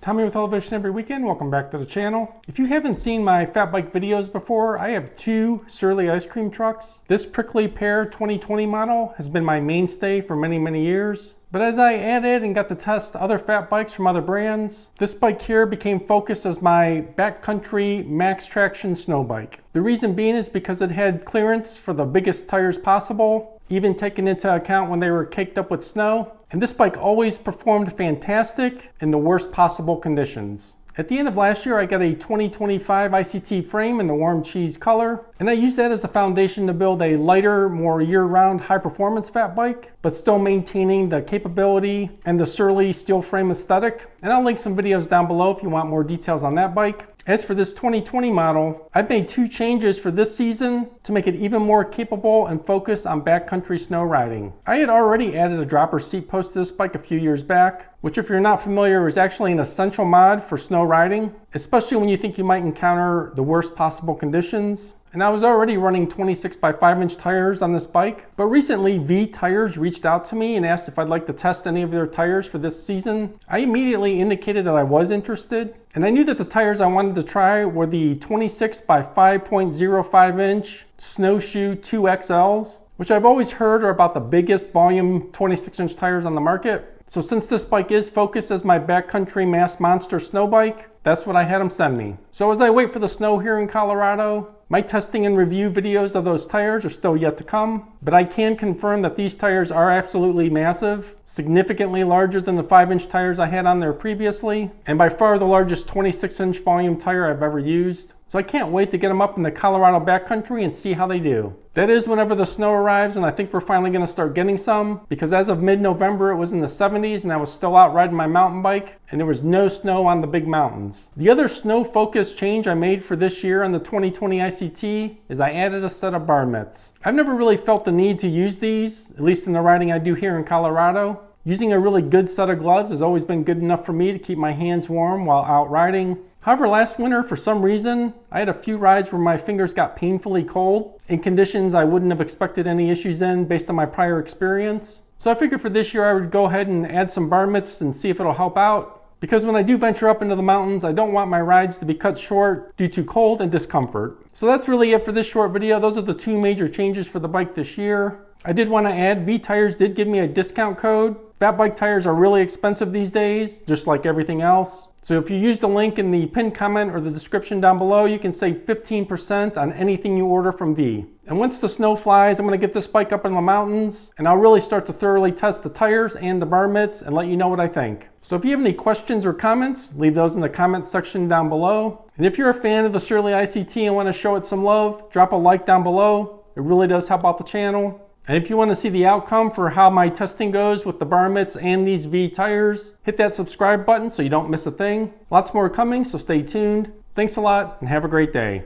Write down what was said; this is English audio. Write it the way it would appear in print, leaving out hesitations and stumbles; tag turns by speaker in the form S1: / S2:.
S1: Tommy with Elevation Every Weekend. Welcome back to the channel. If you haven't seen my fat bike videos before, I have two Surly ice cream trucks. This Prickly Pear 2020 model has been my mainstay for many years. But as I added and got to test other fat bikes from other brands, this bike here became focused as my backcountry max traction snow bike. The reason being is because it had clearance for the biggest tires possible, even taking into account when they were caked up with snow. And this bike always performed fantastic in the worst possible conditions. At the end of last year, I got a 2025 ICT frame in the warm cheese color, and I used that as the foundation to build a lighter, more year-round high-performance fat bike, but still maintaining the capability and the Surly steel frame aesthetic. And I'll link some videos down below if you want more details on that bike. As for this 2020 model, I've made two changes for this season to make it even more capable and focused on backcountry snow riding. I had already added a dropper seat post to this bike a few years back, which if you're not familiar is actually an essential mod for snow riding, especially when you think you might encounter the worst possible conditions. And I was already running 26 by 5 inch tires on this bike, but recently V Tires reached out to me and asked if I'd like to test any of their tires for this season. I immediately indicated that I was interested, and I knew that the tires I wanted to try were the 26 by 5.05 inch Snowshoe 2XLs, which I've always heard are about the biggest volume 26 inch tires on the market. So since this bike is focused as my backcountry mass monster snow bike, that's what I had them send me. So as I wait for the snow here in Colorado, my testing and review videos of those tires are still yet to come, but I can confirm that these tires are absolutely massive, significantly larger than the 5 inch tires I had on there previously, and by far the largest 26 inch volume tire I've ever used. So I can't wait to get them up in the Colorado backcountry and see how they do. That is whenever the snow arrives, and I think we're finally going to start getting some, because as of mid-November it was in the 70s and I was still out riding my mountain bike and there was no snow on the big mountains. The other snow focused change I made for this year on the 2020 ICT is I added a set of bar mitts. I've never really felt the need to use these, at least in the riding I do here in Colorado. Using a really good set of gloves has always been good enough for me to keep my hands warm while out riding. However, last winter, for some reason, I had a few rides where my fingers got painfully cold in conditions I wouldn't have expected any issues in based on my prior experience. So I figured for this year I would go ahead and add some bar mitts and see if it'll help out. Because when I do venture up into the mountains, I don't want my rides to be cut short due to cold and discomfort. So that's really it for this short video. Those are the two major changes for the bike this year. I did want to add, V Tires did give me a discount code. Fat bike tires are really expensive these days, just like everything else. So if you use the link in the pinned comment or the description down below, you can save 15% on anything you order from V. And once the snow flies, I'm going to get this bike up in the mountains, and I'll really start to thoroughly test the tires and the bar mitts and let you know what I think. So if you have any questions or comments, leave those in the comments section down below. And if you're a fan of the Surly ICT and want to show it some love, drop a like down below. It really does help out the channel. And if you want to see the outcome for how my testing goes with the bar mitts and these V tires, hit that subscribe button so you don't miss a thing. Lots more coming, so stay tuned. Thanks a lot and have a great day.